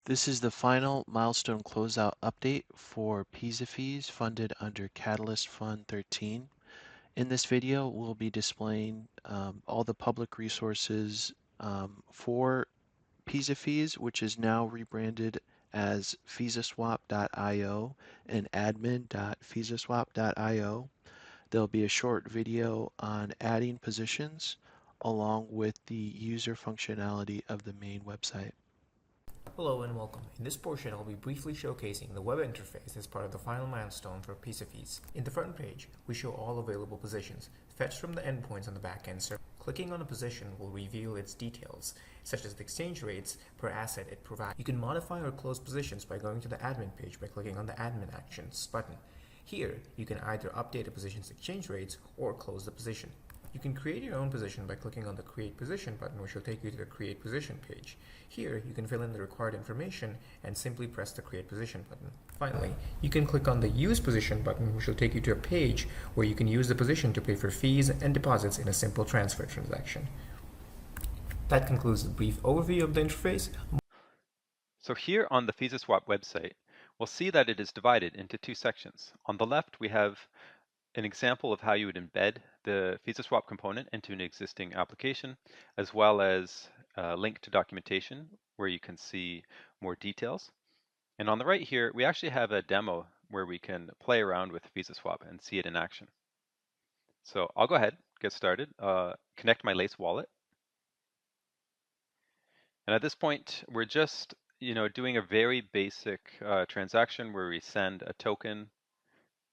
This is the final milestone closeout update for Pisa-Fees funded under Catalyst Fund 13. In this video, we'll be displaying all the public resources for Pisa-Fees, which is now rebranded as Fisaswap.io and admin.fisaswap.io. There'll be a short video on adding positions along with the user functionality of the main website. Hello and welcome. In this portion, I'll be briefly showcasing the web interface as part of the final milestone for Pisa-Fees. In the front page, we show all available positions, fetched from the endpoints on the backend server. Clicking on a position will reveal its details, such as the exchange rates per asset it provides. You can modify or close positions by going to the admin page by clicking on the Admin Actions button. Here, you can either update a position's exchange rates or close the position. You can create your own position by clicking on the Create Position button, which will take you to the Create Position page. Here, you can fill in the required information and simply press the Create Position button. Finally, you can click on the Use Position button, which will take you to a page where you can use the position to pay for fees and deposits in a simple transfer transaction. That concludes the brief overview of the interface. So here on the Fisaswap website, we'll see that it is divided into two sections. On the left, we have an example of how you would embed the Fisaswap component into an existing application, as well as a link to documentation where you can see more details. And on the right here, we actually have a demo where we can play around with Fisaswap and see it in action. So I'll go ahead, get started, connect my Lace wallet. And at this point, we're just doing a very basic transaction where we send a token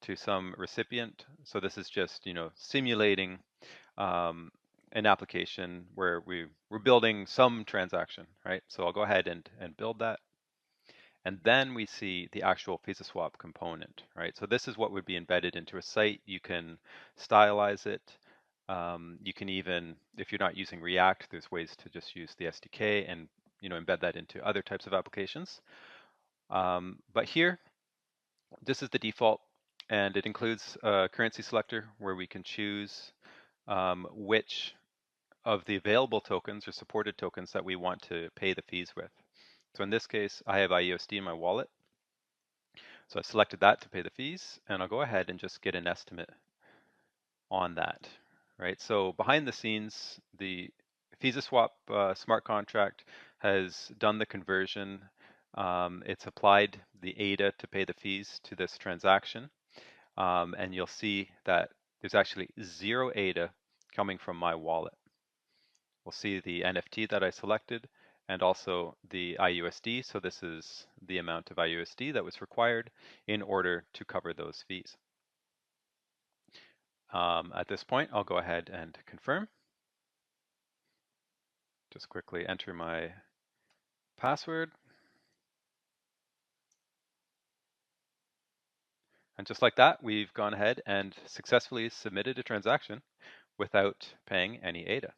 to some recipient. So this is just simulating an application where we're building some transaction, right? So I'll go ahead and build that. And then we see the actual Fisaswap component, right? So this is what would be embedded into a site. You can stylize it. You can even, if you're not using React, there's ways to just use the SDK and embed that into other types of applications. But here, this is the default, and it includes a currency selector where we can choose which of the available tokens or supported tokens that we want to pay the fees with. So in this case, I have IUSD in my wallet. So I selected that to pay the fees, and I'll go ahead and just get an estimate on that, right? So behind the scenes, the Fisaswap smart contract has done the conversion. It's applied the ADA to pay the fees to this transaction. And you'll see that there's actually 0 ADA coming from my wallet. We'll see the NFT that I selected and also the IUSD. So this is the amount of IUSD that was required in order to cover those fees. At this point, I'll go ahead and confirm. Just quickly enter my password. And just like that, we've gone ahead and successfully submitted a transaction without paying any ADA.